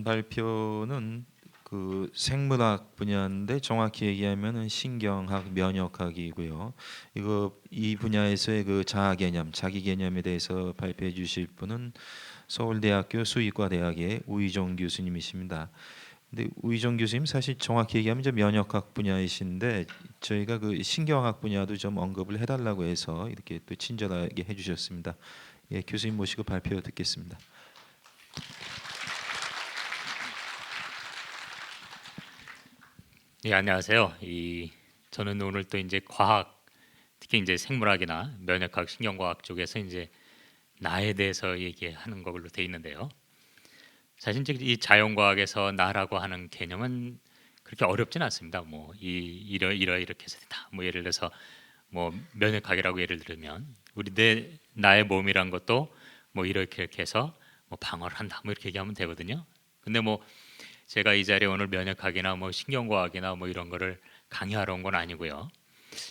이번 발표는 그 생물학 분야인데 정확히 얘기하면은 신경학, 면역학이고요. 이 분야에서의 그 자아 개념, 자기 개념에 대해서 발표해 주실 분은 서울대학교 수의과대학의 우희종 교수님이십니다. 근데 우희종 교수님 사실 정확히 얘기하면 이제 면역학 분야이신데 저희가 그 신경학 분야도 좀 언급을 해달라고 해서 이렇게 또 친절하게 해주셨습니다. 예, 교수님 모시고 발표 듣겠습니다. 네, 안녕하세요. 저는 오늘 또 이제 과학, 특히 이제 생물학이나 면역학, 신경과학 쪽에서 이제 나에 대해서 얘기하는 걸로 돼 있는데요. 사실 이제 이 자연과학에서 나라고 하는 개념은 그렇게 어렵진 않습니다. 뭐 이렇게 해서 된다. 뭐 예를 들어서 뭐 면역학이라고 예를 들면 우리 나의 몸이란 것도 뭐 이렇게 해서 뭐 방어를 한다. 뭐 이렇게 얘기하면 되거든요. 근데 뭐 제가 이 자리에 오늘 면역학이나 뭐 신경과학이나 뭐 이런 거를 강의하러 온 건 아니고요.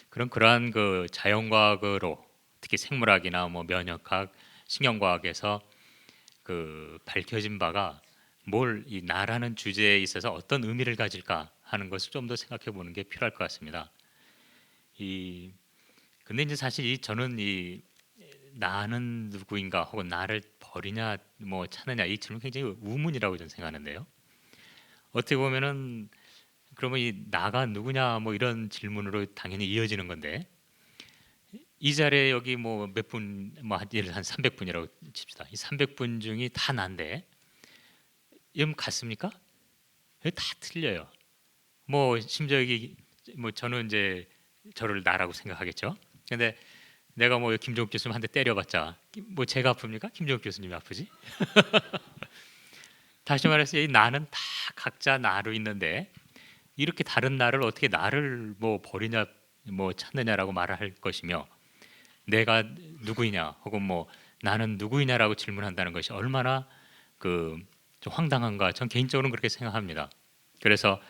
그러한 그 자연과학으로 특히 생물학이나 뭐 면역학, 신경과학에서 그 밝혀진 바가 뭘 이 나라는 주제에 있어서 어떤 의미를 가질까 하는 것을 좀 더 생각해 보는 게 필요할 것 같습니다. 이 근데 이제 사실 저는 이 나는 누구인가 혹은 나를 버리냐 뭐 찾느냐 이 질문 굉장히 우문이라고 저는 생각하는데요. 어떻게 보면은 그러면 이 나가 누구냐 뭐 이런 질문으로 당연히 이어지는 건데 이 자리에 여기 뭐 몇 분 뭐 예를 들어 한 300분이라고 칩시다. 이 300분 중이 다 난데 이름 같습니까? 여기 다 틀려요. 뭐 심지어 여기 뭐 저는 이제 저를 나라고 생각하겠죠. 근데 내가 뭐 김종욱 교수님 한 대 때려봤자 뭐 제가 아픕니까? 김종욱 교수님이 아프지? 다시 말해서 이 나는 다 각자 나로 있는데 이렇게 다른 나를 어떻게 나를 뭐 버리냐 뭐 찾느냐라고 말을 할 것이며 내가 누구이냐 혹은 뭐 나는 누구이냐라고 질문한다는 것이 얼마나 좀 황당한가 전 개인적으로는 그렇게 생각합니다. 그래서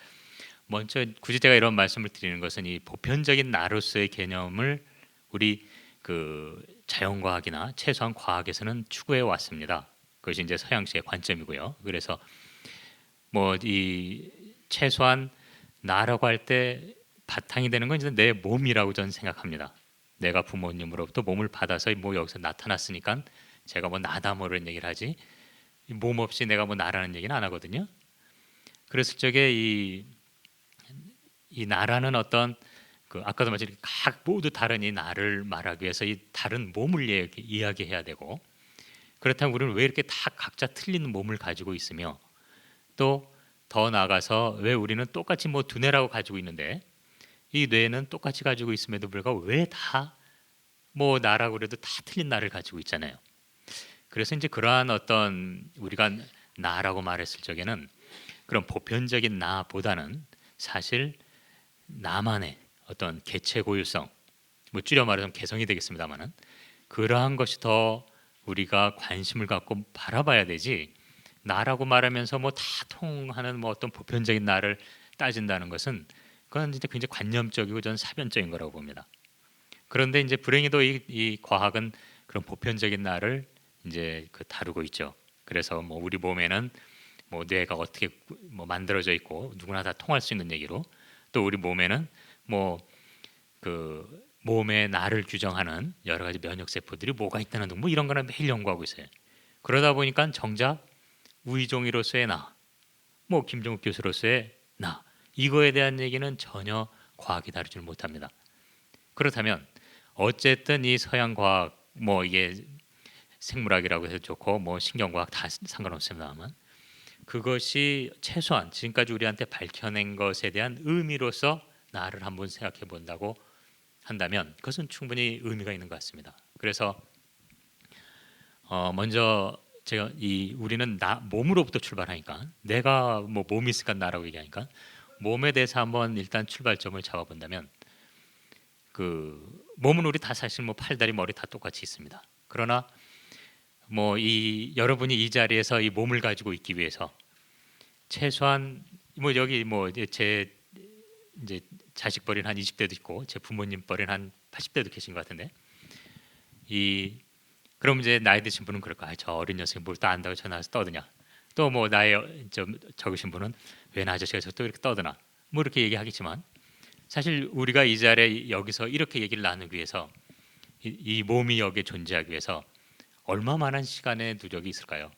먼저 굳이 제가 이런 말씀을 드리는 것은 이 보편적인 나로서의 개념을 우리 그 자연과학이나 최소한 과학에서는 추구해 왔습니다. 그것이 이제 서양시의 관점이고요. 그래서 뭐 이 최소한 나라고 할 때 바탕이 되는 건 이제 내 몸이라고 저는 생각합니다. 내가 부모님으로부터 몸을 받아서 뭐 여기서 나타났으니까 제가 뭐 나다 뭐 이런 얘기를 하지 몸 없이 내가 뭐 나라는 얘기는 안 하거든요. 그랬을 적에 이 나라는 어떤 그 아까도 말했듯이 각 모두 다른 이 나를 말하기 위해서 이 다른 몸을 이야기해야 되고 그렇다면 우리는 왜 이렇게 다 각자 틀린 몸을 가지고 있으며 또 더 나아가서 왜 우리는 똑같이 뭐 두뇌라고 가지고 있는데 이 뇌는 똑같이 가지고 있음에도 불구하고 왜 다 뭐 나라고 그래도 다 틀린 나를 가지고 있잖아요. 그래서 이제 그러한 어떤 우리가 나라고 말했을 적에는 그런 보편적인 나보다는 사실 나만의 어떤 개체 고유성, 뭐 줄여 말하면 개성이 되겠습니다만은 그러한 것이 더 우리가 관심을 갖고 바라봐야 되지. 나라고 말하면서 뭐 다 통하는 뭐 어떤 보편적인 나를 따진다는 것은 그건 진짜 굉장히 관념적이고 전 사변적인 거라고 봅니다. 그런데 이제 불행히도 이 과학은 그런 보편적인 나를 이제 다루고 있죠. 그래서 뭐 우리 몸에는 뭐 뇌가 어떻게 뭐 만들어져 있고 누구나 다 통할 수 있는 얘기로 또 우리 몸에는 뭐 몸의 나를 규정하는 여러 가지 면역 세포들이 뭐가 있다는 등 뭐 이런 거는 매일 연구하고 있어요. 그러다 보니까 정작 우이종이로서의 나, 뭐 김종욱 교수로서의 나 이거에 대한 얘기는 전혀 과학이 다루지를 못합니다. 그렇다면 어쨌든 이 서양 과학 뭐 이게 생물학이라고 해서 좋고 뭐 신경과학 다 상관없습니다만 그것이 최소한 지금까지 우리한테 밝혀낸 것에 대한 의미로서 나를 한번 생각해 본다고 한다면 그것은 충분히 의미가 있는 것 같습니다. 그래서 먼저 제가 우리는 나 몸으로부터 출발하니까 내가 뭐 몸이 있으니까 나라고 얘기하니까 몸에 대해서 한번 일단 출발점을 잡아본다면 몸은 우리 다 사실 뭐 팔다리 머리 다 똑같이 있습니다. 그러나 뭐 여러분이 이 자리에서 이 몸을 가지고 있기 위해서 최소한 뭐 여기 뭐 제 이제 자식 버린 한 20대도 있고 제 부모님 버린 한 80대도 계신 것 같은데 그럼 이제 나이 드신 분은 그럴까? 저 어린 녀석이 뭘 또 안다고 전화해서 떠드냐? 또 뭐 나의 좀 적으신 분은 왜 나 아저씨가 또 이렇게 떠드나 뭐 이렇게 얘기하겠지만 사실 우리가 이 자리에 여기서 이렇게 얘기를 나누기 위해서 이 몸이 여기에 존재하기 위해서 얼마만한 시간의 누적이 있을까요?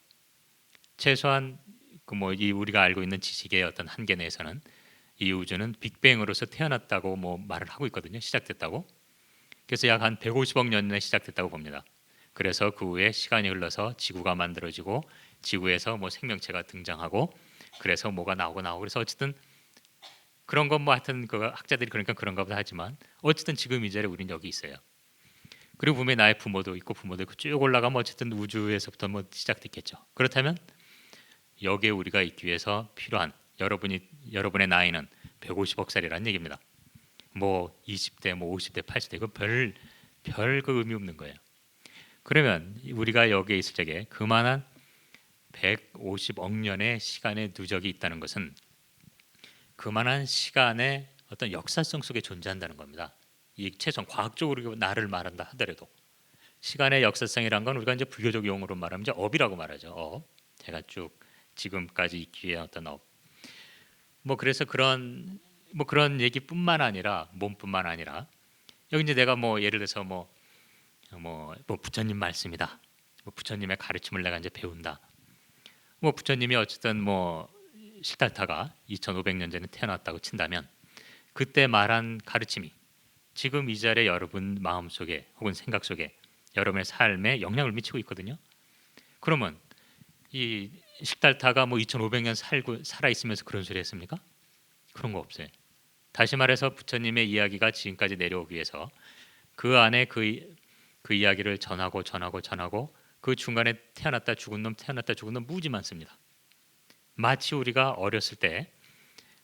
최소한 그 뭐 이 우리가 알고 있는 지식의 어떤 한계 내에서는 이 우주는 빅뱅으로서 태어났다고 뭐 말을 하고 있거든요. 시작됐다고. 그래서 약 한 150억 년 전에 시작됐다고 봅니다. 그래서 그 후에 시간이 흘러서 지구가 만들어지고 지구에서 뭐 생명체가 등장하고 그래서 뭐가 나오고 그래서 어쨌든 그런 건 뭐 하여튼 그 학자들이 그러니까 그런가 보다 하지만 어쨌든 지금 이 자리에 우린 여기 있어요. 그리고 분명히 나의 부모도 있고 쭉 올라가면 어쨌든 우주에서부터 뭐 시작됐겠죠. 그렇다면 여기에 우리가 있기 위해서 필요한 여러분의 나이는 150억 살이라는 얘기입니다. 뭐 20대, 뭐 50대, 80대 그 별 의미 없는 거예요. 그러면 우리가 여기에 있을 적에 그만한 150억 년의 시간의 누적이 있다는 것은 그만한 시간의 어떤 역사성 속에 존재한다는 겁니다. 이 최소한 과학적으로 나를 말한다 하더라도 시간의 역사성이란 건 우리가 이제 불교적 용어로 말하면 이제 업이라고 말하죠. 업. 제가 쭉 지금까지 있기 위해 어떤 업. 뭐 그래서 그런 얘기뿐만 아니라 몸뿐만 아니라 여기 이제 내가 뭐 예를 들어서 뭐 부처님 말씀이다. 뭐 부처님의 가르침을 내가 이제 배운다. 뭐 부처님이 어쨌든 뭐 시달타가 2,500년 전에 태어났다고 친다면 그때 말한 가르침이 지금 이 자리에 여러분 마음속에 혹은 생각 속에 여러분의 삶에 영향을 미치고 있거든요. 그러면 이 식달타가 뭐 2,500년 살아 있으면서 그런 소리 했습니까? 그런 거 없어요. 다시 말해서 부처님의 이야기가 지금까지 내려오기 위해서 그 안에 그 이야기를 전하고 그 중간에 태어났다 죽은 놈 무지 많습니다. 마치 우리가 어렸을 때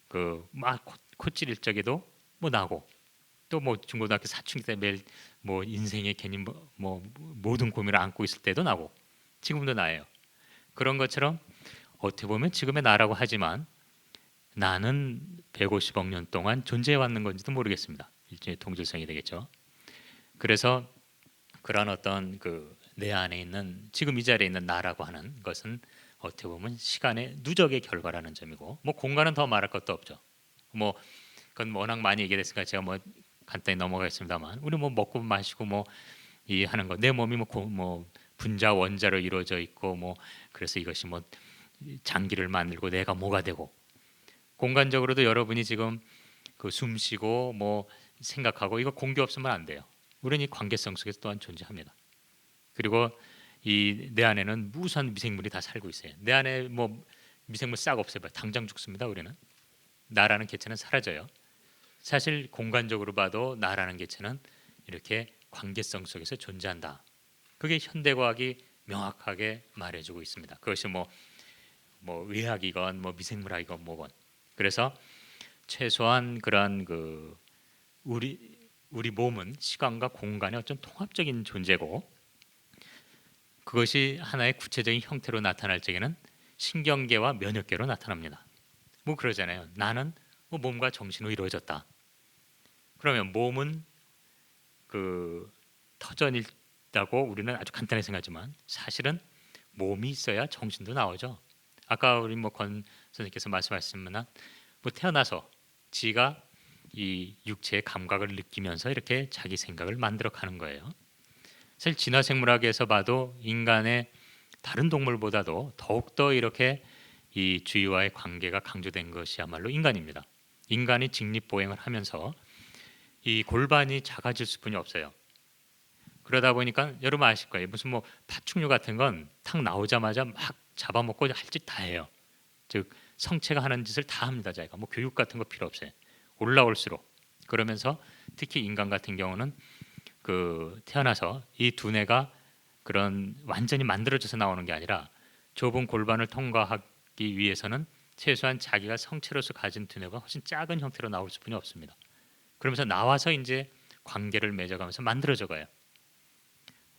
그 막 콧질일 적에도 뭐 나고 또 뭐 중고등학교 사춘기 때 매일 뭐 인생의 괜히 뭐 모든 고민을 안고 있을 때도 나고 지금도 나예요. 그런 것처럼 어떻게 보면 지금의 나라고 하지만 나는 150억 년 동안 존재해 왔는 건지도 모르겠습니다. 일종의 동질성이 되겠죠. 그래서 그런 어떤 그 내 안에 있는 지금 이 자리에 있는 나라고 하는 것은 어떻게 보면 시간의 누적의 결과라는 점이고 뭐 공간은 더 말할 것도 없죠. 뭐 그건 워낙 많이 얘기됐으니까 제가 뭐 간단히 넘어가겠습니다만 우리 뭐 먹고 마시고 뭐 이 하는 거 내 몸이 뭐 분자 원자로 이루어져 있고 뭐 그래서 이것이 뭐 장기를 만들고 내가 뭐가 되고 공간적으로도 여러분이 지금 그 숨쉬고 뭐 생각하고 이거 공기 없으면 안 돼요. 우리는 이 관계성 속에서 또한 존재합니다. 그리고 이 내 안에는 무수한 미생물이 다 살고 있어요. 내 안에 뭐 미생물 싹 없애봐요. 당장 죽습니다. 우리는 나라는 개체는 사라져요. 사실 공간적으로 봐도 나라는 개체는 이렇게 관계성 속에서 존재한다. 그게 현대과학이 명확하게 말해주고 있습니다. 그것이 뭐 의학이건 뭐 미생물학이건 뭐건. 그래서 최소한 그런 그 우리 몸은 시간과 공간의 어떤 통합적인 존재고 그것이 하나의 구체적인 형태로 나타날 적에는 신경계와 면역계로 나타납니다. 뭐 그러잖아요. 나는 뭐 몸과 정신으로 이루어졌다. 그러면 몸은 그 터전이다고 우리는 아주 간단히 생각하지만 사실은 몸이 있어야 정신도 나오죠. 아까 우리 뭐 권 선생님께서 말씀하셨지만 뭐 태어나서 지가 이 육체의 감각을 느끼면서 이렇게 자기 생각을 만들어 가는 거예요. 사실 진화생물학에서 봐도 인간의 다른 동물보다도 더욱더 이렇게 이 주위와의 관계가 강조된 것이야말로 인간입니다. 인간이 직립보행을 하면서 이 골반이 작아질 수뿐이 없어요. 그러다 보니까 여러분 아실 거예요. 무슨 뭐 파충류 같은 건 탁 나오자마자 막 잡아먹고 할 짓 다 해요. 즉 성체가 하는 짓을 다 합니다. 자기가 뭐 교육 같은 거 필요 없어요. 올라올수록 그러면서 특히 인간 같은 경우는 그 태어나서 이 두뇌가 그런 완전히 만들어져서 나오는 게 아니라 좁은 골반을 통과하기 위해서는 최소한 자기가 성체로서 가진 두뇌가 훨씬 작은 형태로 나올 수뿐이 없습니다. 그러면서 나와서 이제 관계를 맺어가면서 만들어져 가요.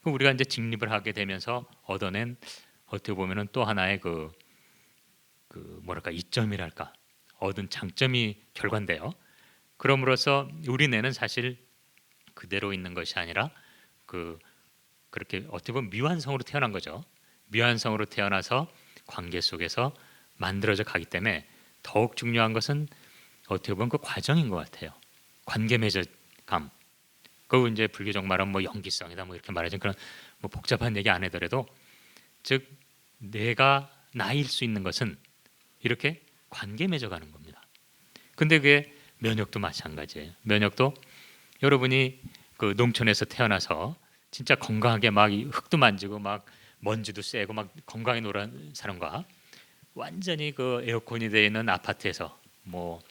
우리가 이제 직립을 하게 되면서 얻어낸 어떻게 보면은 또 하나의 그 뭐랄까 이점이랄까 얻은 장점이 결과인데요. 그럼으로써 우리 뇌는 사실 그대로 있는 것이 아니라 그렇게 어떻게 보면 미완성으로 태어난 거죠. 미완성으로 태어나서 관계 속에서 만들어져 가기 때문에 더욱 중요한 것은 어떻게 보면 그 과정인 것 같아요. 관계 맺어감. 그 이제 불교적 말하면 뭐 연기성이다 뭐 이렇게 말하죠. 그런 뭐 복잡한 얘기 안 해더라도 즉 내가 나일 수 있는 것은 이렇게 관계 맺어가는 겁니다. 근데 그게 면역도 마찬가지예요. 면역도 여러분이 그 농촌에서 태어나서 진짜 건강하게 막 흙도 만지고 막 먼지도 쐬고 막 건강히 노란 사람과 완전히 그 에어컨이 되어 있는 아파트에서 뭐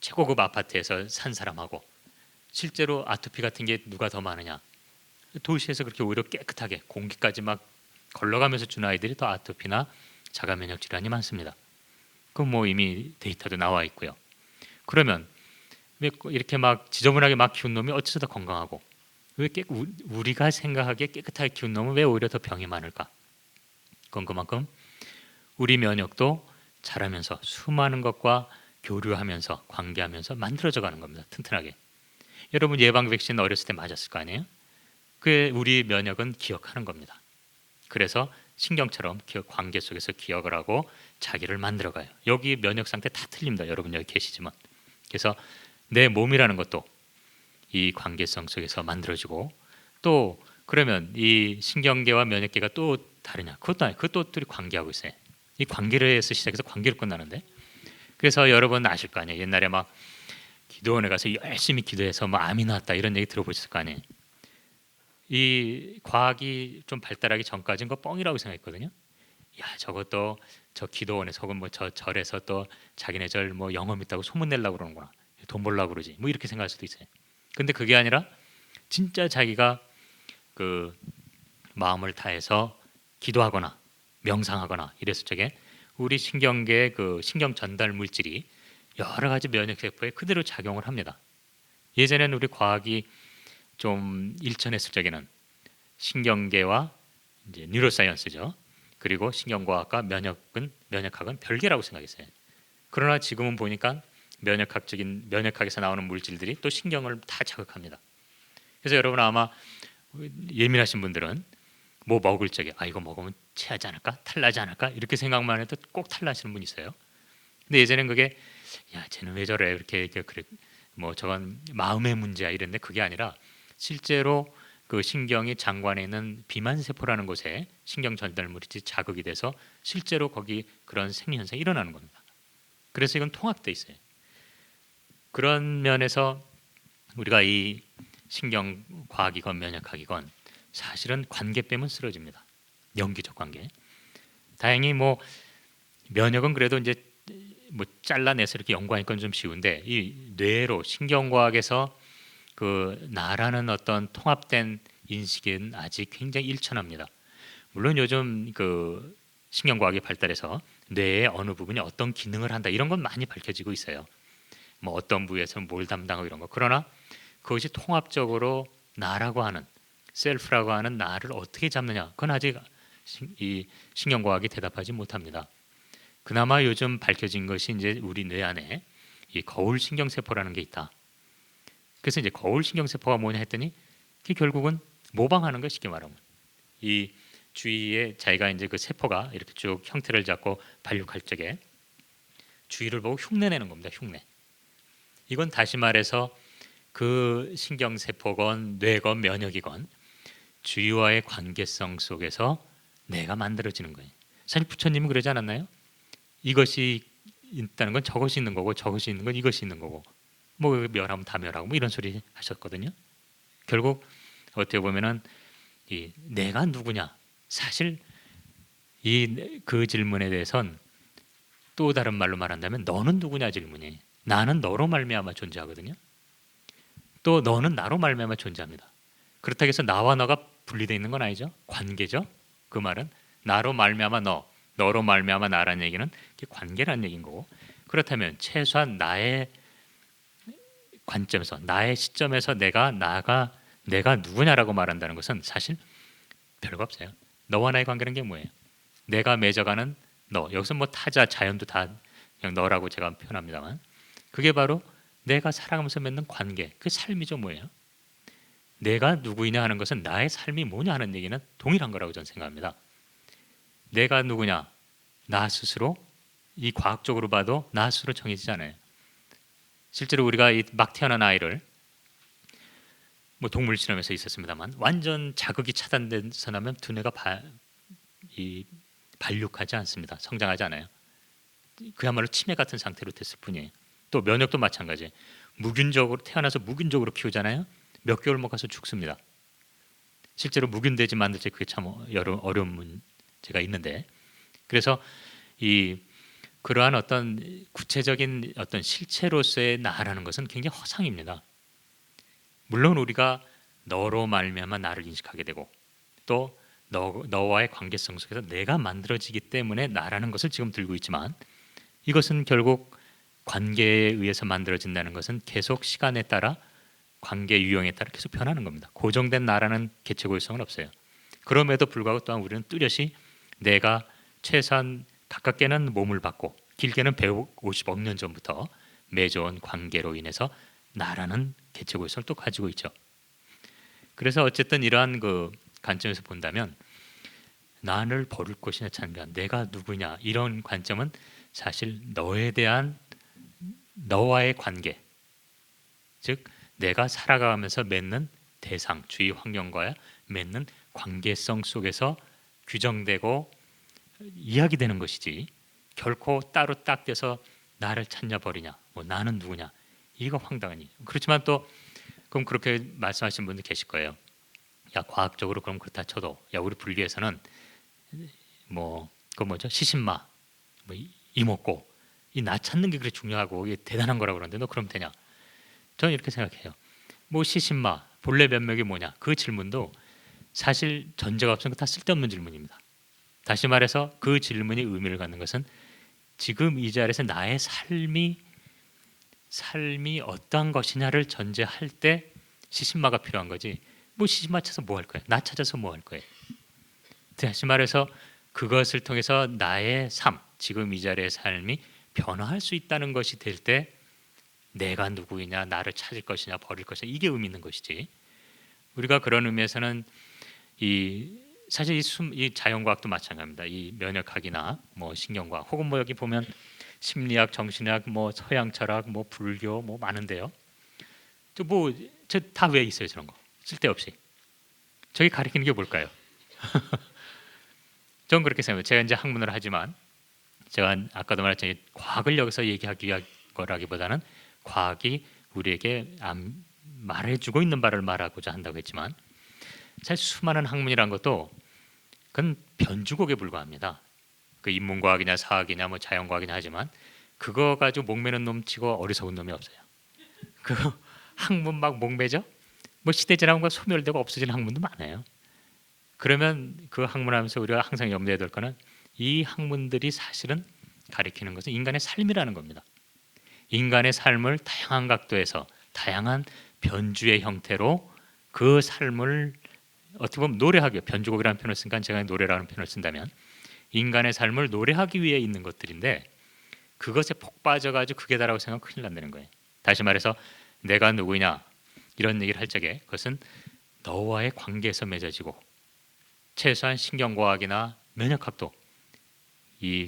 최고급 아파트에서 산 사람하고 실제로 아토피 같은 게 누가 더 많으냐? 도시에서 그렇게 오히려 깨끗하게 공기까지 막 걸러가면서 준 아이들이 더 아토피나 자가 면역 질환이 많습니다. 그 뭐 이미 데이터도 나와 있고요. 그러면 왜 이렇게 막 지저분하게 막 키운 놈이 어째서 더 건강하고 왜 우리가 생각하기에 깨끗하게 키운 놈은 왜 오히려 더 병이 많을까? 그건 그만큼 우리 면역도 자라면서 수많은 것과 교류하면서 관계하면서 만들어져 가는 겁니다. 튼튼하게. 여러분 예방 백신 어렸을 때 맞았을 거 아니에요? 그 우리 면역은 기억하는 겁니다. 그래서 신경처럼 관계 속에서 기억을 하고 자기를 만들어가요. 여기 면역 상태 다 틀립니다. 여러분 여기 계시지만. 그래서 내 몸이라는 것도 이 관계성 속에서 만들어지고 또 그러면 이 신경계와 면역계가 또 다르냐? 그것도 아니에요. 그것도 둘이 관계하고 있어요. 이 관계에서 시작해서 관계로 끝나는데 그래서 여러분 아실 거 아니에요. 옛날에 막 기도원에 가서 열심히 기도해서 뭐 암이 나왔다 이런 얘기 들어보셨을 거 아니에요. 이 과학이 좀 발달하기 전까지는 거 뻥이라고 생각했거든요. 야 저것도 저 기도원에서 혹은 뭐 저 절에서 또 자기네 절 뭐 영험 있다고 소문 내려고 그러는구나. 돈 벌려고 그러지. 뭐 이렇게 생각할 수도 있어요. 근데 그게 아니라 진짜 자기가 그 마음을 다해서 기도하거나 명상하거나 이랬을 적에 우리 신경계의 그 신경 전달 물질이 여러 가지 면역 세포에 그대로 작용을 합니다. 예전에는 우리 과학이 좀 일천했을 적에는 신경계와 이제 뉴로사이언스죠. 그리고 신경과학과 면역학은 별개라고 생각했어요. 그러나 지금은 보니까 면역학에서 나오는 물질들이 또 신경을 다 자극합니다. 그래서 여러분 아마 예민하신 분들은 뭐 먹을 적에 이거 먹으면 체하지 않을까? 탈나지 않을까? 이렇게 생각만 해도 꼭 탈나시는 분이 있어요. 근데 예전엔 그게 야 쟤는 왜 저래 이렇게 그래 뭐 저건 마음의 문제야 이랬는데 그게 아니라 실제로 그 신경이 장관에 있는 비만세포라는 곳에 신경 전달 물질이 자극이 돼서 실제로 거기 그런 생리현상이 일어나는 겁니다. 그래서 이건 통합돼 있어요. 그런 면에서 우리가 이 신경과학이건 면역학이건 사실은 관계 빼면 쓰러집니다. 연기적 관계. 다행히 뭐 면역은 그래도 이제 뭐 잘라내서 이렇게 연구하니까 좀 쉬운데 이 뇌로 신경과학에서 그 나라는 어떤 통합된 인식은 아직 굉장히 일천합니다. 물론 요즘 그 신경과학이 발달해서 뇌의 어느 부분이 어떤 기능을 한다 이런 건 많이 밝혀지고 있어요. 뭐 어떤 부위에서는 뭘 담당하고 이런 거. 그러나 그것이 통합적으로 나라고 하는 셀프라고 하는 나를 어떻게 잡느냐 그건 아직 이 신경과학이 대답하지 못합니다. 그나마 요즘 밝혀진 것이 이제 우리 뇌 안에 이 거울 신경세포라는 게 있다. 그래서 이제 거울 신경세포가 뭐냐 했더니 그게 결국은 모방하는 거 쉽게 말하면 이 주위에 자기가 이제 그 세포가 이렇게 쭉 형태를 잡고 발육할 적에 주위를 보고 흉내내는 겁니다. 흉내. 이건 다시 말해서 그 신경세포건 뇌건 면역이건 주위와의 관계성 속에서 내가 만들어지는 거예요. 사실 부처님은 그러지 않았나요? 이것이 있다는 건 저것이 있는 거고 저것이 있는 건 이것이 있는 거고 뭐 멸하면 다 멸하고 뭐 이런 소리 하셨거든요. 결국 어떻게 보면은 이 내가 누구냐 사실 이 그 질문에 대해선 또 다른 말로 말한다면 너는 누구냐 질문이 나는 너로 말미암아 존재하거든요. 또 너는 나로 말미암아 존재합니다. 그렇다고 해서 나와 너가 분리되어 있는 건 아니죠. 관계죠. 그 말은 나로 말미암아 너로 말미암아 나라는 얘기는 관계라는 얘기인 거고 그렇다면 최소한 나의 관점에서 나의 시점에서 내가 누구냐라고 말한다는 것은 사실 별거 없어요. 너와 나의 관계는 게 뭐예요? 내가 맺어가는 너 여기서 뭐 타자 자연도 다 그냥 너라고 제가 표현합니다만 그게 바로 내가 살아가면서 맺는 관계 그 삶이죠. 뭐예요? 내가 누구이냐 하는 것은 나의 삶이 뭐냐 하는 얘기는 동일한 거라고 저는 생각합니다. 내가 누구냐 나 스스로 이 과학적으로 봐도 나 스스로 정해지지 않아요. 실제로 우리가 이 막 태어난 아이를 뭐 동물 실험에서 있었습니다만 완전 자극이 차단돼서 나면 두뇌가 이 발육하지 않습니다. 성장하지 않아요. 그야말로 치매 같은 상태로 됐을 뿐이에요. 또 면역도 마찬가지. 무균적으로 태어나서 무균적으로 키우잖아요. 몇 개월 못 가서 죽습니다. 실제로 무균돼지 만들 때 그게 참 어려운 문제가 있는데, 그래서 이 그러한 어떤 구체적인 어떤 실체로서의 나라는 것은 굉장히 허상입니다. 물론 우리가 너로 말미암아 나를 인식하게 되고 또 너와의 관계성 속에서 내가 만들어지기 때문에 나라는 것을 지금 들고 있지만, 이것은 결국 관계에 의해서 만들어진다는 것은 계속 시간에 따라 관계 유형에 따라 계속 변하는 겁니다. 고정된 나라는 개체 고유성은 없어요. 그럼에도 불구하고 또한 우리는 뚜렷이 내가 최소한 가깝게는 몸을 받고 길게는 150억 년 전부터 맺어온 관계로 인해서 나라는 개체 고유성을 또 가지고 있죠. 그래서 어쨌든 이러한 그 관점에서 본다면 나를 버릴 것이냐 찾는가, 내가 누구냐, 이런 관점은 사실 너에 대한 너와의 관계, 즉 내가 살아가면서 맺는 대상, 주위 환경과 맺는 관계성 속에서 규정되고 이야기되는 것이지, 결코 따로 딱 떼서 나를 찾냐 버리냐, 뭐 나는 누구냐, 이거 황당하니. 그렇지만 또 그럼 그렇게 말씀하시는 분들 계실 거예요. 야, 과학적으로 그럼 그렇다 쳐도 야, 우리 불교에서는 뭐 그 뭐죠, 시신마, 뭐 이목고, 이 나 찾는 게 그렇게 중요하고 이게 대단한 거라고 그러는데 너 그럼 되냐? 저는 이렇게 생각해요. 뭐 시신마 본래 면목이 뭐냐, 그 질문도 사실 전제가 없으니까 다 쓸데없는 질문입니다. 다시 말해서 그 질문이 의미를 갖는 것은 지금 이 자리에서 나의 삶이 어떠한 것이냐를 전제할 때 시신마가 필요한 거지. 뭐 시신마 찾아서 뭐 할 거예요? 나 찾아서 뭐 할 거예요? 다시 말해서 그것을 통해서 나의 삶, 지금 이 자리의 삶이 변화할 수 있다는 것이 될 때 내가 누구이냐, 나를 찾을 것이냐 버릴 것이냐, 이게 의미 있는 것이지. 우리가 그런 의미에서는 사실 이 자연과학도 마찬가지입니다. 이 면역학이나 뭐 신경과학, 혹은 뭐 여기 보면 심리학, 정신학, 뭐 서양 철학, 뭐 불교, 뭐 많은데요. 저 다 왜 있어요 저런 거? 쓸데없이. 저기 가리키는 게 뭘까요? 저는 그렇게 생각해요. 제가 이제 학문을 하지만 제가 아까도 말했지만 과학을 여기서 얘기하기 위한 거라기보다는 과학이 우리에게 말해주고 있는 바를 말하고자 한다고 했지만, 사실 수많은 학문이란 것도 그건 변주곡에 불과합니다. 그 인문과학이냐 사학이냐 뭐 자연과학이냐 하지만 그거 가지고 목매는 놈 치고 어리석은 놈이 없어요. 그 학문 막 목매죠. 뭐 시대 지나면 소멸되고 없어지는 학문도 많아요. 그러면 그 학문하면서 우리가 항상 염두에 둘 거는 이 학문들이 사실은 가리키는 것은 인간의 삶이라는 겁니다. 인간의 삶을 다양한 각도에서 다양한 변주의 형태로 그 삶을 어떻게 보면 노래하기, 변주곡이라는 표현을 쓰니까 제가 노래라는 표현을 쓴다면 인간의 삶을 노래하기 위해 있는 것들인데, 그것에 폭 빠져가지고 그게 다라고 생각하면 큰일 난다는 거예요. 다시 말해서 내가 누구냐 이런 얘기를 할 적에 그것은 너와의 관계에서 맺어지고, 최소한 신경과학이나 면역학도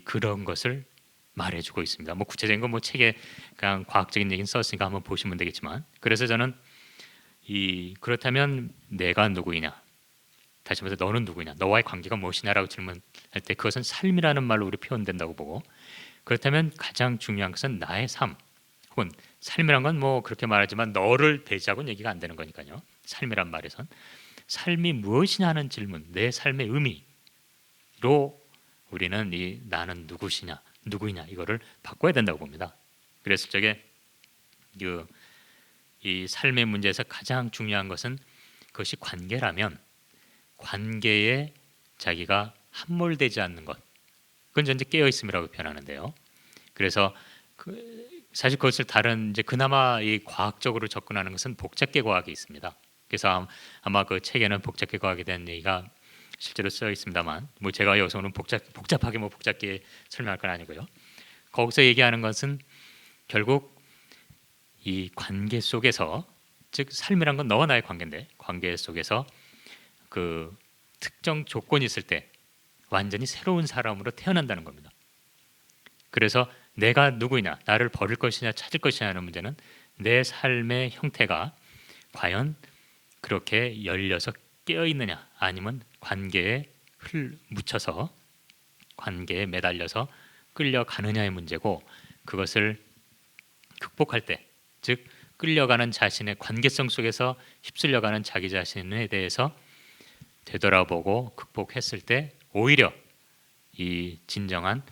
그런 것을 말해주고 있습니다. 뭐 구체적인 건 뭐 책에 그냥 과학적인 얘기는 썼으니까 한번 보시면 되겠지만, 그래서 저는 그렇다면 내가 누구이냐, 다시 말해서 너는 누구냐, 너와의 관계가 무엇이냐라고 질문할 때 그것은 삶이라는 말로 우리 표현된다고 보고, 그렇다면 가장 중요한 것은 나의 삶, 혹은 삶이란 건 뭐 그렇게 말하지만 너를 배제하고는 얘기가 안 되는 거니까요. 삶이란 말에선 삶이 무엇이냐 하는 질문, 내 삶의 의미로 우리는 이 나는 누구이냐 이거를 바꿔야 된다고 봅니다. 그래서 저게 이 삶의 문제에서 가장 중요한 것은 그것이 관계라면 관계에 자기가 함몰되지 않는 것, 그건 전제 깨어 있음이라고 표현하는데요. 그래서 사실 그것을 다른 이제 그나마 이 과학적으로 접근하는 것은 복잡계 과학이 있습니다. 그래서 아마 그 책에는 복잡계 과학에 대한 얘기가 실제로 써 있습니다만, 뭐 제가 여기서 오늘 복잡하게 뭐 복잡계 설명할 건 아니고요. 거기서 얘기하는 것은 결국 이 관계 속에서, 즉 삶이란 건 너와 나의 관계인데, 관계 속에서 그 특정 조건이 있을 때 완전히 새로운 사람으로 태어난다는 겁니다. 그래서 내가 누구냐, 나를 버릴 것이냐 찾을 것이냐 하는 문제는 내 삶의 형태가 과연 그렇게 열려서 깨어 있느냐, 아니면 관계에 묻혀서 관계에 매달려서 끌려가느냐의 문제고, 그것을 극복할 때, 즉 끌려가는 자신의 관계성 속에서 휩쓸려가는 자기 자신에 대해서 되돌아보고 극복했을 때 오히려 이 진정한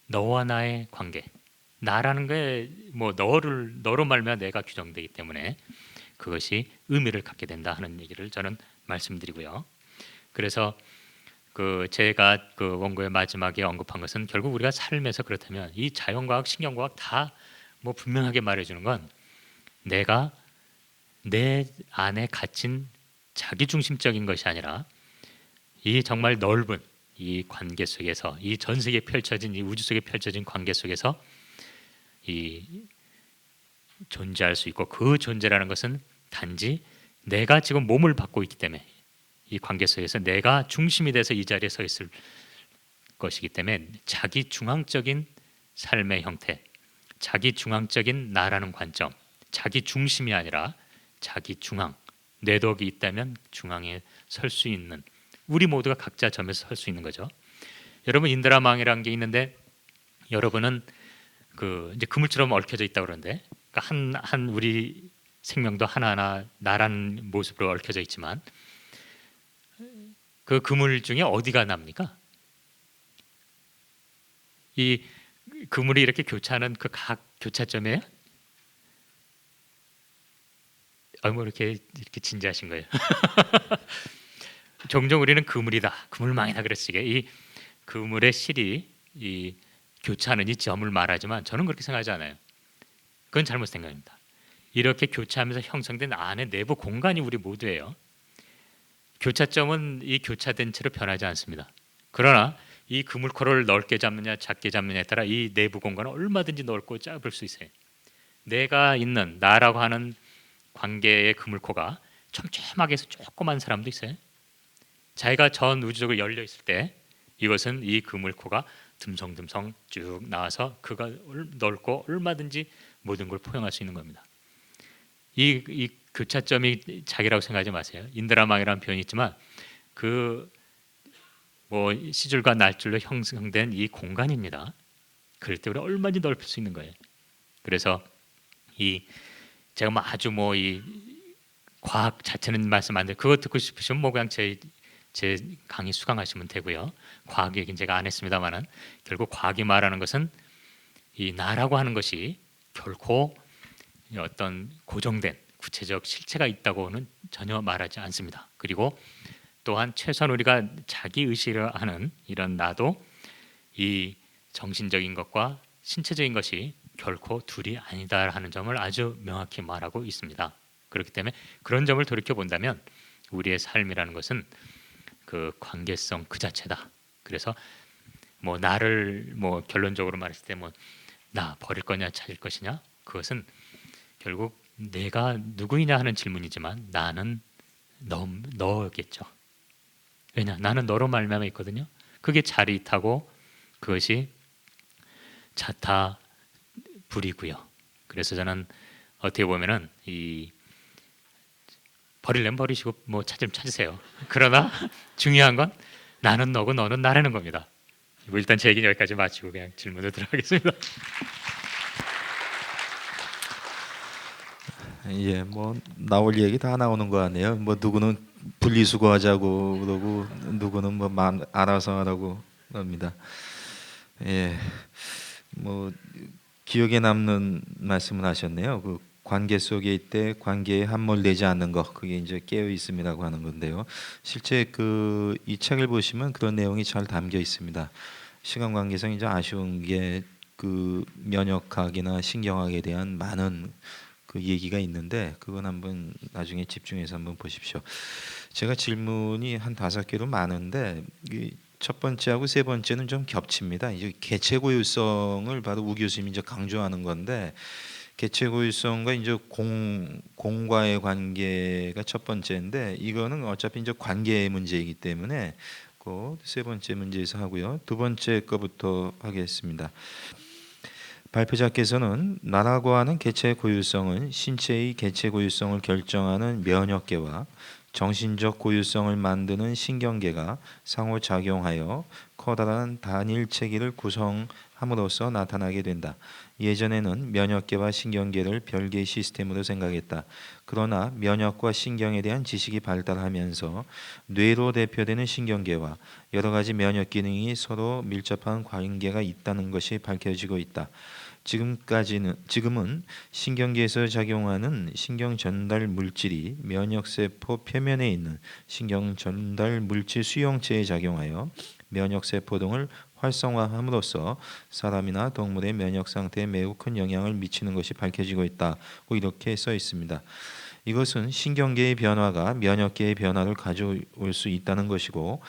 너와 나의 관계, 나라는 게 뭐 너로 말미암아 내가 규정되기 때문에 그것이 의미를 갖게 된다 하는 얘기를 저는 말씀드리고요. 그래서 그 제가 그 원고의 마지막에 언급한 것은 결국 우리가 삶에서 그렇다면 이 자연과학, 신경과학 다 뭐 분명하게 말해주는 건 내가 내 안에 갇힌 자기중심적인 것이 아니라 이 정말 넓은 이 관계 속에서, 이 전 세계에 펼쳐진, 이 우주 속에 펼쳐진 관계 속에서 이 존재할 수 있고, 그 존재라는 것은 단지 내가 지금 몸을 받고 있기 때문에 이 관계 속에서 내가 중심이 돼서 이 자리에 서 있을 것이기 때문에 자기 중앙적인 삶의 형태, 자기 중앙적인 나라는 관점, 자기 중심이 아니라 자기 중앙, 뇌덕이 있다면 중앙에 설 수 있는, 우리 모두가 각자 점에서 설 수 있는 거죠. 여러분, 인드라망이라는 게 있는데 여러분은 그 이제 그물처럼 얽혀져 있다고 그러는데, 그러니까 한 우리 생명도 하나하나 나라는 모습으로 얽혀져 있지만 그 그물 중에 어디가 납니까? 이 그물이 이렇게 교차하는 그 각 교차점에 뭐 이렇게 진지하신 거예요. 종종 우리는 그물이다, 그물망이다 그랬으게 이 그물의 실이 이 교차하는 이 점을 말하지만 저는 그렇게 생각하지 않아요. 그건 잘못 생각입니다. 이렇게 교차하면서 형성된 안의 내부 공간이 우리 모두예요. 교차점은 이 교차된 채로 변하지 않습니다. 그러나 이 그물코를 넓게 잡느냐 작게 잡느냐에 따라 이 내부 공간은 얼마든지 넓고 짧을 수 있어요. 내가 있는 나라고 하는 관계의 그물코가 촘촘하게 해서 조그만 사람도 있어요. 자기가 전 우주적으로 열려 있을 때 이것은 이 그물코가 듬성듬성 쭉 나와서 그가 넓고 얼마든지 모든 걸 포용할 수 있는 겁니다. 이 교차점이 자기라고 생각하지 마세요. 인드라망이라는 표현이 있지만 그 뭐 시줄과 날줄로 형성된 이 공간입니다. 그럴 때 우리 얼마든지 넓힐 수 있는 거예요. 그래서 이 제가 뭐 아주 뭐 이 과학 자체는 말씀 안 돼요. 그거 듣고 싶으시면 뭐 그냥 제 강의 수강하시면 되고요. 과학 얘기는 제가 안 했습니다만은 결국 과학이 말하는 것은 이 나라고 하는 것이 결코 어떤 고정된 구체적 실체가 있다고는 전혀 말하지 않습니다. 그리고 또한 최소한 우리가 자기 의식을 하는 이런 나도 이 정신적인 것과 신체적인 것이 결코 둘이 아니다 하는 점을 아주 명확히 말하고 있습니다. 그렇기 때문에 그런 점을 돌이켜 본다면 우리의 삶이라는 것은 그 관계성 그 자체다. 그래서 뭐 나를 뭐 결론적으로 말했을 때 뭐 나 버릴 거냐 찾을 것이냐, 그것은 결국 내가 누구이냐 하는 질문이지만 나는 너겠죠. 왜냐, 나는 너로 말미암아 있거든요. 그게 자릿하고 그것이 자타 불이고요. 그래서 저는 어떻게 보면은 이 버릴래면 버리시고 뭐 찾으면 찾으세요. 그러나 중요한 건 나는 너고 너는 나라는 겁니다. 뭐 일단 제 얘기는 여기까지 마치고 그냥 질문으로 들어가겠습니다. 예, 뭐 나올 얘기 다 나오는 거 아니에요. 뭐 누구는 분리수거하자고 그러고 누구는 뭐 알아서 하라고 합니다. 예, 뭐 기억에 남는 말씀을 하셨네요. 그 관계 속에 있대 관계에 함몰되지 않는 것, 그게 이제 깨어 있음이라고 하는 건데요. 실제 그 이 책을 보시면 그런 내용이 잘 담겨 있습니다. 시간 관계상 이제 아쉬운 게 그 면역학이나 신경학에 대한 많은 그 얘기가 있는데 그건 한번 나중에 집중해서 한번 보십시오. 제가 질문이 한 5개로 많은데 첫 번째하고 세 번째는 좀 겹칩니다. 이제 개체 고유성을 바로 우 교수님이 이제 강조하는 건데, 개체 고유성과 이제 공과의 관계가 첫 번째인데, 이거는 어차피 이제 관계의 문제이기 때문에 그 세 번째 문제에서 하고요. 두 번째 거부터 하겠습니다. 발표자께서는 나라고 하는 개체의 고유성은 신체의 개체 고유성을 결정하는 면역계와 정신적 고유성을 만드는 신경계가 상호작용하여 커다란 단일 체계를 구성함으로써 나타나게 된다. 예전에는 면역계와 신경계를 별개의 시스템으로 생각했다. 그러나 면역과 신경에 대한 지식이 발달하면서 뇌로 대표되는 신경계와 여러 가지 면역 기능이 서로 밀접한 관계가 있다는 것이 밝혀지고 있다. 지금은 신경계에서 작용하는 신경 전달 물질이 면역세포 표면에 있는 신경 전달 물질 수용체에 작용하여 면역세포 등을 활성화함으로써 사람이나 동물의 면역 상태에 매우 큰 영향을 미치는 것이 밝혀지고 있다고 이렇게 써 있습니다. 이것은 신경계의 변화가 면역계의 변화를 가져올 수 있다는 것이고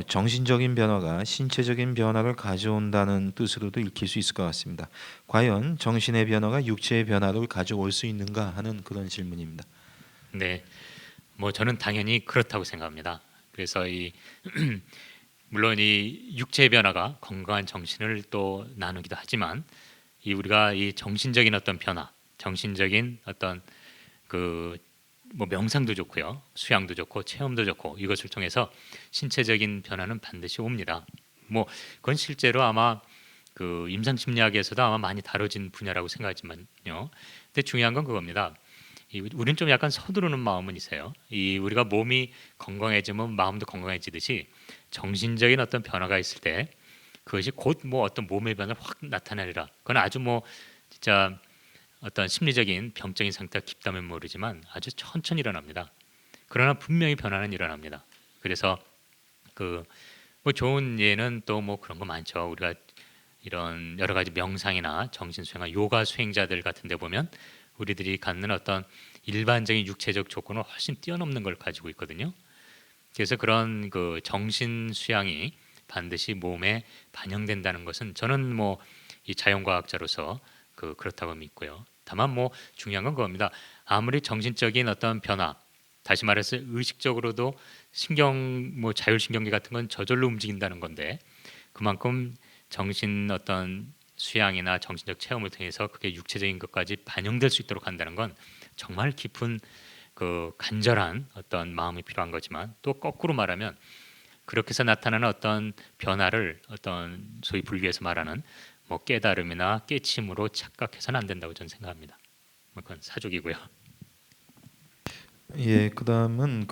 정신적인 변화가 신체적인 변화를 가져온다는 뜻으로도 읽힐 수 있을 것 같습니다. 과연 정신의 변화가 육체의 변화를 가져올 수 있는가 하는 그런 질문입니다. 네, 뭐 저는 당연히 그렇다고 생각합니다. 그래서 이 물론 이 육체의 변화가 건강한 정신을 또 나누기도 하지만 이 우리가 이 정신적인 어떤 변화, 정신적인 어떤 그 뭐 명상도 좋고요, 수양도 좋고 체험도 좋고 이것을 통해서 신체적인 변화는 반드시 옵니다. 뭐 그건 실제로 아마 그 임상심리학에서도 아마 많이 다뤄진 분야라고 생각하지만요. 근데 중요한 건 그겁니다. 우리는 좀 약간 서두르는 마음은 있어요. 이 우리가 몸이 건강해지면 마음도 건강해지듯이 정신적인 어떤 변화가 있을 때 그것이 곧 뭐 어떤 몸의 변화를 확 나타내리라. 그건 아주 뭐 진짜 어떤 심리적인 병적인 상태가 깊다면 모르지만 아주 천천히 일어납니다. 그러나 분명히 변화는 일어납니다. 그래서 그 뭐 좋은 예는 또 뭐 그런 거 많죠. 우리가 이런 여러 가지 명상이나 정신 수행이나 요가 수행자들 같은 데 보면 우리들이 갖는 어떤 일반적인 육체적 조건을 훨씬 뛰어넘는 걸 가지고 있거든요. 그래서 그런 그 정신 수양이 반드시 몸에 반영된다는 것은 저는 뭐 이 자연과학자로서 그렇다고 믿고요. 다만 뭐 중요한 건 그겁니다. 아무리 정신적인 어떤 변화, 다시 말해서 의식적으로도 신경 뭐 자율신경계 같은 건 저절로 움직인다는 건데 그만큼 정신 어떤 수양이나 정신적 체험을 통해서 그게 육체적인 것까지 반영될 수 있도록 한다는 건 정말 깊은 그 간절한 어떤 마음이 필요한 거지만 또 거꾸로 말하면 그렇게 해서 나타나는 어떤 변화를 어떤 소위 불교에서 말하는 뭐 깨달음이나 깨침으로 착각해서는 안 된다고 저는 생각합니다. 뭐 그건 사족이고요. 예, 그다음은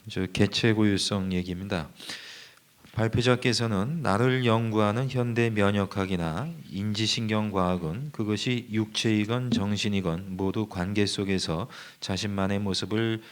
저 개체 고유성 얘기입니다. 발표자께서는 나를 연구하는 현대 면역학이나 인지신경과학은 그것이 육체이건 정신이건 모두 관계 속에서 자신만의 모습을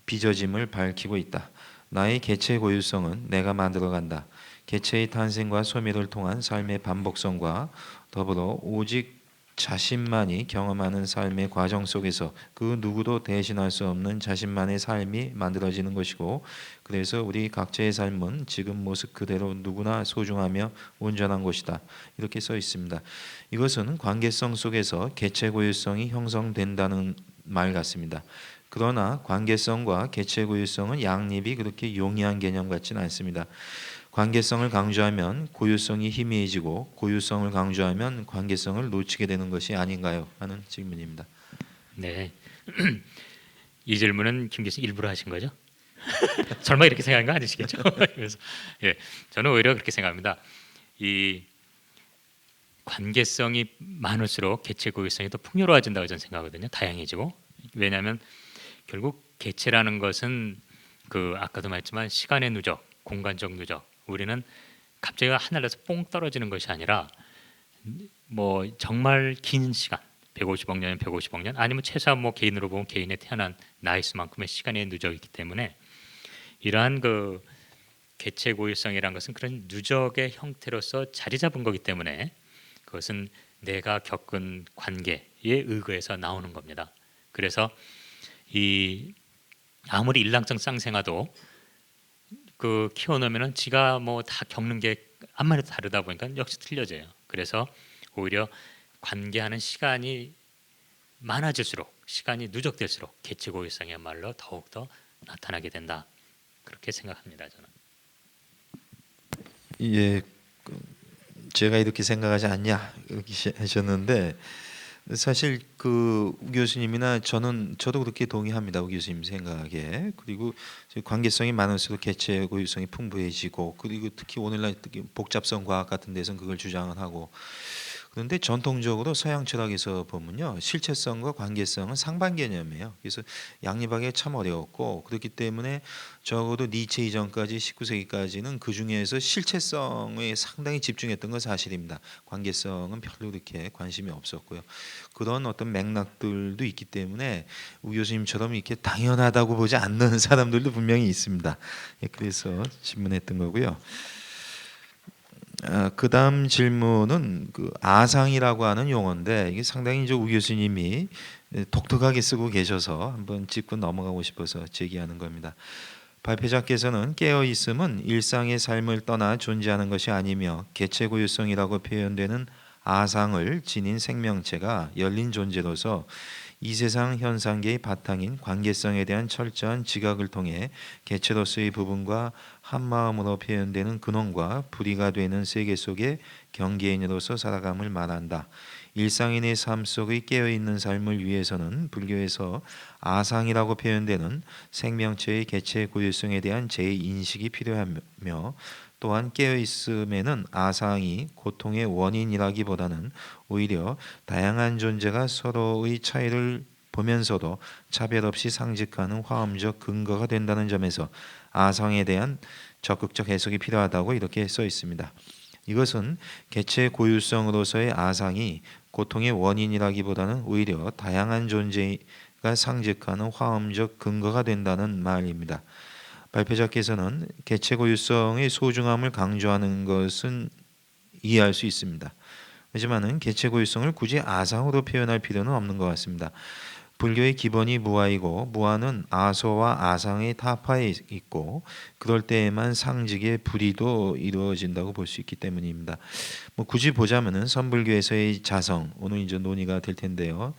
빚어짐을 밝히고 있다. 나의 개체 고유성은 내가 만들어간다. 개체의 탄생과 소멸을 통한 삶의 반복성과 더불어 오직 자신만이 경험하는 삶의 과정 속에서 그 누구도 대신할 수 없는 자신만의 삶이 만들어지는 것이고, 그래서 우리 각자의 삶은 지금 모습 그대로 누구나 소중하며 온전한 것이다. 이렇게 써 있습니다. 이것은 관계성 속에서 개체 고유성이 형성된다는 말 같습니다. 그러나 관계성과 개체 고유성은 양립이 그렇게 용이한 개념 같지는 않습니다. 관계성을 강조하면 고유성이 희미해지고 고유성을 강조하면 관계성을 놓치게 되는 것이 아닌가요? 하는 질문입니다. 네, 이 질문은 김 교수 일부러 하신 거죠? 설마 이렇게 생각한 거 아니시겠죠? 그래서 예, 저는 오히려 그렇게 생각합니다. 이 관계성이 많을수록 개체 고유성이 더 풍요로워진다고 저는 생각하거든요. 다양해지고 왜냐하면 결국 개체라는 것은 그 아까도 말했지만 시간의 누적, 공간적 누적. 우리는 갑자기 하늘에서 뽕 떨어지는 것이 아니라 뭐 정말 긴 시간, 150억 년, 150억 년, 아니면 최소한 뭐 개인으로 보면 개인의 태어난 나이 수만큼의 시간의 누적이 있기 때문에 이러한 그 개체 고유성이라는 것은 그런 누적의 형태로서 자리 잡은 거기 때문에 그것은 내가 겪은 관계에 의거해서 나오는 겁니다. 그래서 이 아무리 일랑성 쌍생아도 그 키워놓으면은 지가 뭐 다 겪는 게 암만 해도 다르다 보니까 역시 틀려져요. 그래서 오히려 관계하는 시간이 많아질수록 시간이 누적될수록 개체 고유성이야말로 더욱더 나타나게 된다. 그렇게 생각합니다. 저는. 예, 제가 이렇게 생각하지 않냐 이렇게 하셨는데 사실 우 교수님이나 저도 그렇게 동의합니다. 우 교수님 생각에. 그리고 관계성이 많을수록 개체 고유성이 풍부해지고 그리고 특히 오늘날 특히 복잡성 과학 같은 데서는 그걸 주장을 하고 그런데 전통적으로 서양 철학에서 보면요 실체성과 관계성은 상반 개념이에요. 그래서 양립하기가 참 어려웠고 그렇기 때문에 적어도 니체 이전까지 19세기까지는 그 중에서 실체성에 상당히 집중했던 건 사실입니다. 관계성은 별로 그렇게 관심이 없었고요. 그런 어떤 맥락들도 있기 때문에 우 교수님처럼 이렇게 당연하다고 보지 않는 사람들도 분명히 있습니다. 예, 그래서 질문했던 거고요. 그다음 질문은 아상이라고 하는 용어인데 이게 상당히 이제 우 교수님이 독특하게 쓰고 계셔서 한번 짚고 넘어가고 싶어서 제기하는 겁니다. 발표자께서는 깨어 있음은 일상의 삶을 떠나 존재하는 것이 아니며 개체 고유성이라고 표현되는 아상을 지닌 생명체가 열린 존재로서 이 세상 현상계의 바탕인 관계성에 대한 철저한 지각을 통해 개체로서의 부분과 한마음으로 표현되는 근원과 분리가 되는 세계 속의 경계인으로서 살아감을 말한다. 일상인의 삶 속의 깨어있는 삶을 위해서는 불교에서 아상이라고 표현되는 생명체의 개체 고유성에 대한 재인식이 필요하며 또한 깨어있음에는 아상이 고통의 원인이라기보다는 오히려 다양한 존재가 서로의 차이를 보면서도 차별 없이 상직하는 화엄적 근거가 된다는 점에서 아상에 대한 적극적 해석이 필요하다고 이렇게 써 있습니다. 이것은 개체 고유성으로서의 아상이 고통의 원인이라기보다는 오히려 다양한 존재가 상직하는 화엄적 근거가 된다는 말입니다. 발표자께서는 개체 고유성의 소중함을 강조하는 것은 이해할 수 있습니다. 하지만은 개체 고유성을 굳이 아상으로 표현할 필요는 없는 것 같습니다. 불교의 기본이 무아이고 무아는 아소와 아상의 타파에 있고 그럴 때에만 상직의 불이도 이루어진다고 볼 수 있기 때문입니다. 굳이 보자면은 선불교에서의 자성 오늘 이제 논의가 될 텐데요.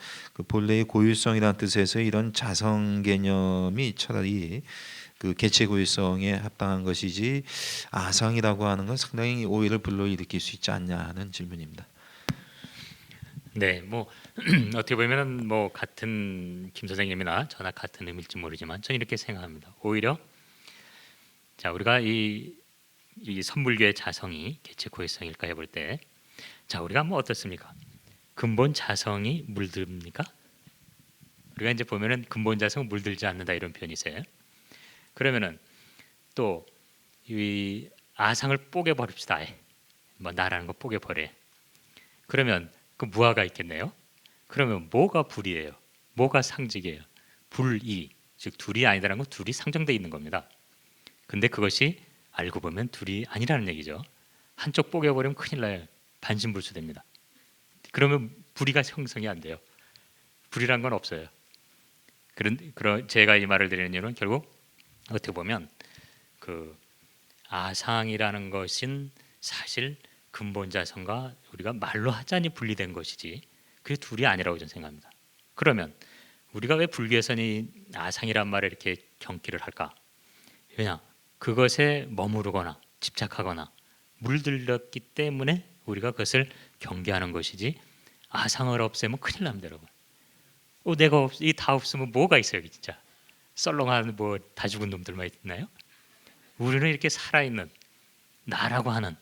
본래의 고유성이라는 뜻에서 이런 자성 개념이 차라리 개체 고유성에 합당한 것이지 아상이라고 하는 건 상당히 오해를 불러일으킬 수 있지 않냐 하는 질문입니다. 네, 뭐 어떻게 보면은 뭐 같은 김 선생님이나 저나 같은 의미일지 모르지만 저는 이렇게 생각합니다. 오히려 자 우리가 이 선불교의 자성이 개체 고유성일까 해볼 때, 자 우리가 뭐 어떻습니까? 근본 자성이 물듭니까? 우리가 이제 보면은 근본 자성 물들지 않는다 이런 표현이 있어요. 그러면은 또 이 아상을 뽀개 버립시다. 뭐 나라는 거 뽀개 버려. 그러면 그 무아가 있겠네요. 그러면 뭐가 불이에요? 뭐가 상직이에요? 불이, 즉 둘이 아니다라는 건 둘이 상정돼 있는 겁니다. 근데 그것이 알고 보면 둘이 아니라는 얘기죠. 한쪽 뽀개버리면 큰일 나요. 반신불수됩니다. 그러면 불이가 형성이 안 돼요. 불이란 건 없어요. 그런 제가 이 말을 드리는 이유는 결국 어떻게 보면 그 아상이라는 것은 사실 근본 자성과 우리가 말로 하자니 분리된 것이지 그게 둘이 아니라고 저는 생각합니다. 그러면 우리가 왜 불교에서는 아상이란 말에 이렇게 경기를 할까? 왜냐? 그것에 머무르거나 집착하거나 물들렸기 때문에 우리가 그것을 경계하는 것이지 아상을 없애면 큰일 납니다, 여러분. 내가 이 다 없으면 뭐가 있어요, 진짜? 썰렁한 뭐 다 죽은 놈들만 있나요? 우리는 이렇게 살아있는 나라고 하는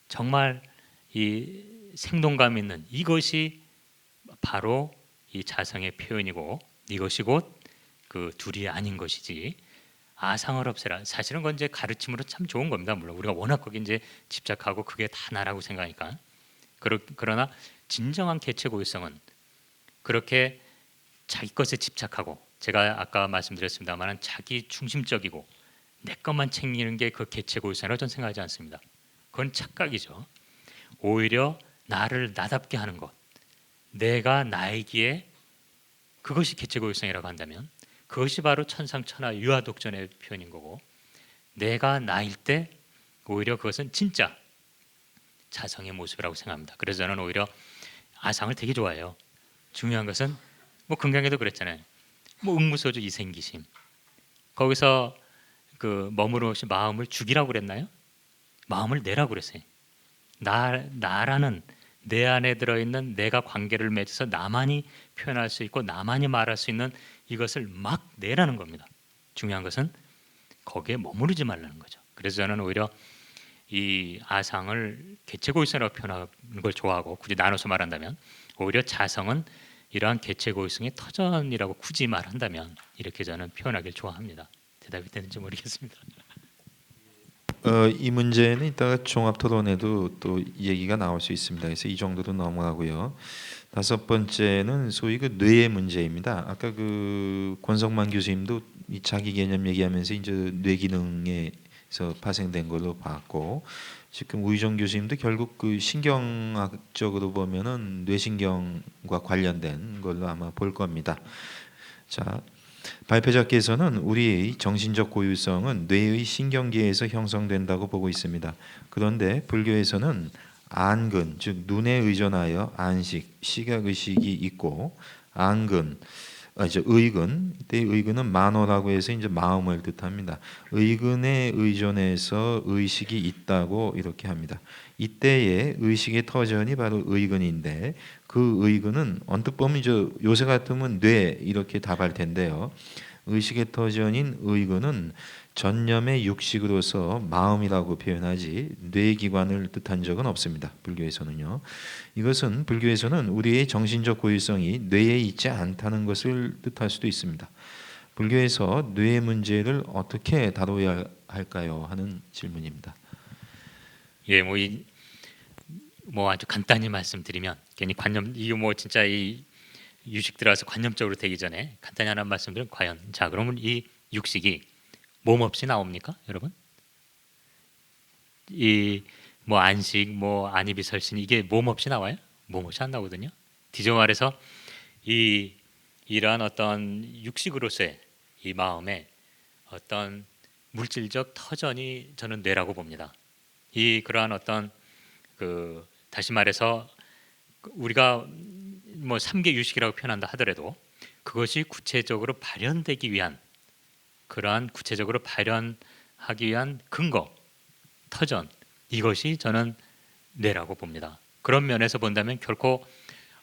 정말 이 생동감 있는 이것이 바로 이 자성의 표현이고 이것이 곧 그 둘이 아닌 것이지 아상을 없애라. 사실은 그건 이제 가르침으로 참 좋은 겁니다. 물론 우리가 워낙 거기 이제 집착하고 그게 다 나라고 생각하니까. 그러나 진정한 개체 고유성은 그렇게 자기 것에 집착하고 제가 아까 말씀드렸습니다만 자기 중심적이고 내 것만 챙기는 게 그 개체 고유성이라고 저는 생각하지 않습니다. 그건 착각이죠. 오히려 나를 나답게 하는 것, 내가 나이기에 그것이 개체 고유성이라고 한다면 그것이 바로 천상천하 유아독전의 표현인 거고 내가 나일 때 오히려 그것은 진짜 자성의 모습이라고 생각합니다. 그래서 저는 오히려 아상을 되게 좋아해요. 중요한 것은 뭐 금강에도 그랬잖아요. 뭐 응무소주 이생기심 거기서 그 머무르시 마음을 죽이라고 그랬나요? 마음을 내라고 그랬어요. 나라는 내 안에 들어있는 내가 관계를 맺어서 나만이 표현할 수 있고 나만이 말할 수 있는 이것을 막 내라는 겁니다. 중요한 것은 거기에 머무르지 말라는 거죠. 그래서 저는 오히려 이 아상을 개체고유성이라고 표현하는 걸 좋아하고, 굳이 나눠서 말한다면 오히려 자성은 이러한 개체고유성의 터전이라고 굳이 말한다면 이렇게 저는 표현하길 좋아합니다. 대답이 되는지 모르겠습니다. 이 문제는 이따가 종합 토론에도 또 얘기가 나올 수 있습니다. 그래서 이 정도로 넘어가고요. 다섯 번째는 소위 그 뇌의 문제입니다. 아까 그 권성만 교수님도 이 자기 개념 얘기하면서 이제 뇌 기능에서 파생된 걸로 봤고, 지금 우희정 교수님도 결국 그 신경학적으로 보면은 뇌신경과 관련된 걸로 아마 볼 겁니다. 자, 발표자께서는 우리의 정신적 고유성은 뇌의 신경계에서 형성된다고 보고 있습니다. 그런데 불교에서는 안근, 즉 눈에 의존하여 안식, 시각의식이 있고, 안근, 의근, 이때 의근은 만호라고 해서 이제 마음을 뜻합니다. 의근에 의존해서 의식이 있다고 이렇게 합니다. 이때의 의식의 터전이 바로 의근인데, 그 의근은 언뜻 보면 요새 같으면 뇌 이렇게 답할 텐데요. 의식의 터전인 의근은 전념의 육식으로서 마음이라고 표현하지 뇌기관을 뜻한 적은 없습니다. 불교에서는요. 이것은 불교에서는 우리의 정신적 고유성이 뇌에 있지 않다는 것을 뜻할 수도 있습니다. 불교에서 뇌의 문제를 어떻게 다뤄야 할까요? 하는 질문입니다. 예, 뭐 아주 간단히 말씀드리면, 괜히 관념, 이게 뭐 진짜 이 유식 들어가서 관념적으로 되기 전에 간단히 하나 말씀드리면, 과연 자 그러면 이 육식이 몸 없이 나옵니까, 여러분? 이 뭐 안식, 뭐 안입이 설신, 이게 몸 없이 나와요? 몸 없이 안 나오거든요. 뒤집어 말해서 이러한 어떤 육식으로서의 이 마음의 어떤 물질적 터전이 저는 뇌라고 봅니다. 그러한 어떤 다시 말해서 우리가 뭐 3계 유식이라고 표현한다 하더라도 그것이 구체적으로 발현되기 위한, 그러한 구체적으로 발현하기 위한 근거, 터전, 이것이 저는 뇌라고 봅니다. 그런 면에서 본다면 결코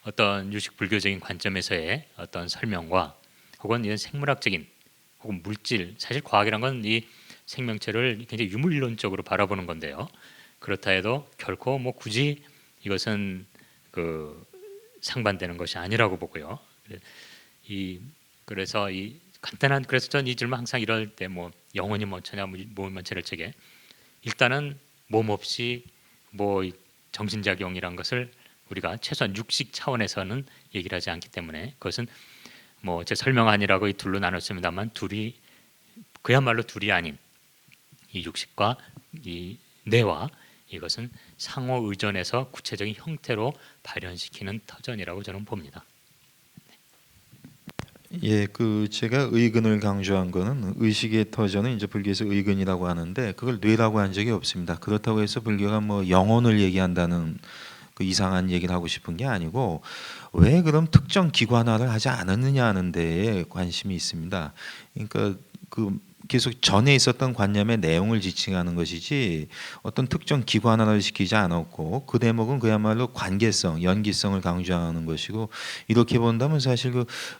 어떤 유식 불교적인 관점에서의 어떤 설명과 혹은 이런 생물학적인 혹은 물질, 사실 과학이란 건 이 생명체를 굉장히 유물론적으로 바라보는 건데요. 그렇다 해도 결코 뭐 굳이 이것은 상반되는 것이 아니라고 보고요. 그래서 그래서 저는 이 질문 항상 이럴 때 뭐 영혼이 먼저냐 몸이 먼저를 책에 일단은 몸 없이 뭐 정신작용이란 것을 우리가 최소한 육식 차원에서는 얘기를 하지 않기 때문에, 그것은 뭐 제 설명 아니라고 이 둘로 나눴습니다만 그야말로 둘이 아닌 이 육식과 이 뇌와 이것은 상호 의존해서 구체적인 형태로 발현시키는 터전이라고 저는 봅니다. 예, 제가 의근을 강조한 거는 의식의 터전은 이제 불교에서 의근이라고 하는데 그걸 뇌라고 한 적이 없습니다. 그렇다고 해서 불교가 뭐 영혼을 얘기한다는 그 이상한 얘기를 하고 싶은 게 아니고, 왜 그럼 특정 기관화를 하지 않았느냐 하는 데에 관심이 있습니다. 그러니까 계속 전에 있었던 관념의 내용을 지칭하는 것이지 어떤 특정 기관화를 시키지 않았고, 그 대목은 그야말로 관계성, 연기성을 강조하는 것이고, 이렇게 본다면 사실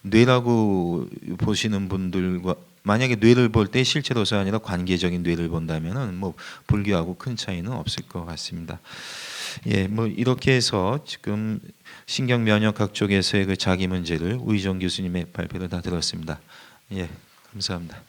뇌라고 보시는 분들과 만약에 뇌를 볼 때 실체로서 아니라 관계적인 뇌를 본다면은 뭐 불교하고 큰 차이는 없을 것 같습니다. 예, 뭐 이렇게 해서 지금 신경 면역학 쪽에서의 그 자기 문제를 우희정 교수님의 발표를 다 들었습니다. 예, 감사합니다.